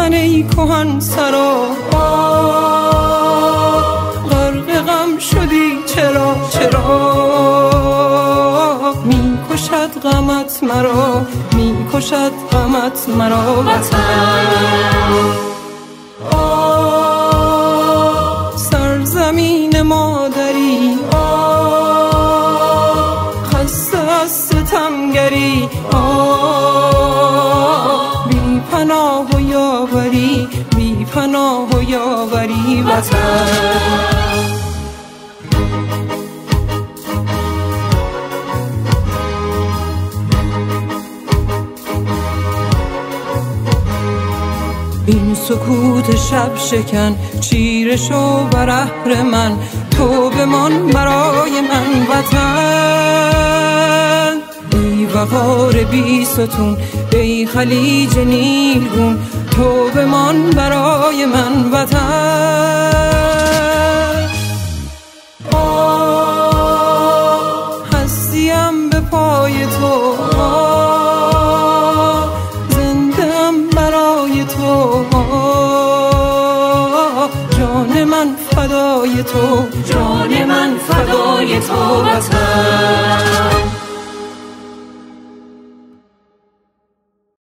من ای کهن سرا، غرق غم شدی چرا می کشد غمت مرا، می کشد غمت مرا وطن. سرزمین مادری خسته از ستمگری، بی پناه و یاوری، بی پناه و یاوری وطن. این سکوت شب شکن چیره شو بر اهر من، تو بمان برای من وطن. ای وقار بی ستون، ای خلیج نیلگون، تو بمان برای من وطن. هستیم به پای تو، زنده‌ام برای تو، جان من فدای تو، جان من فدای تو وطن.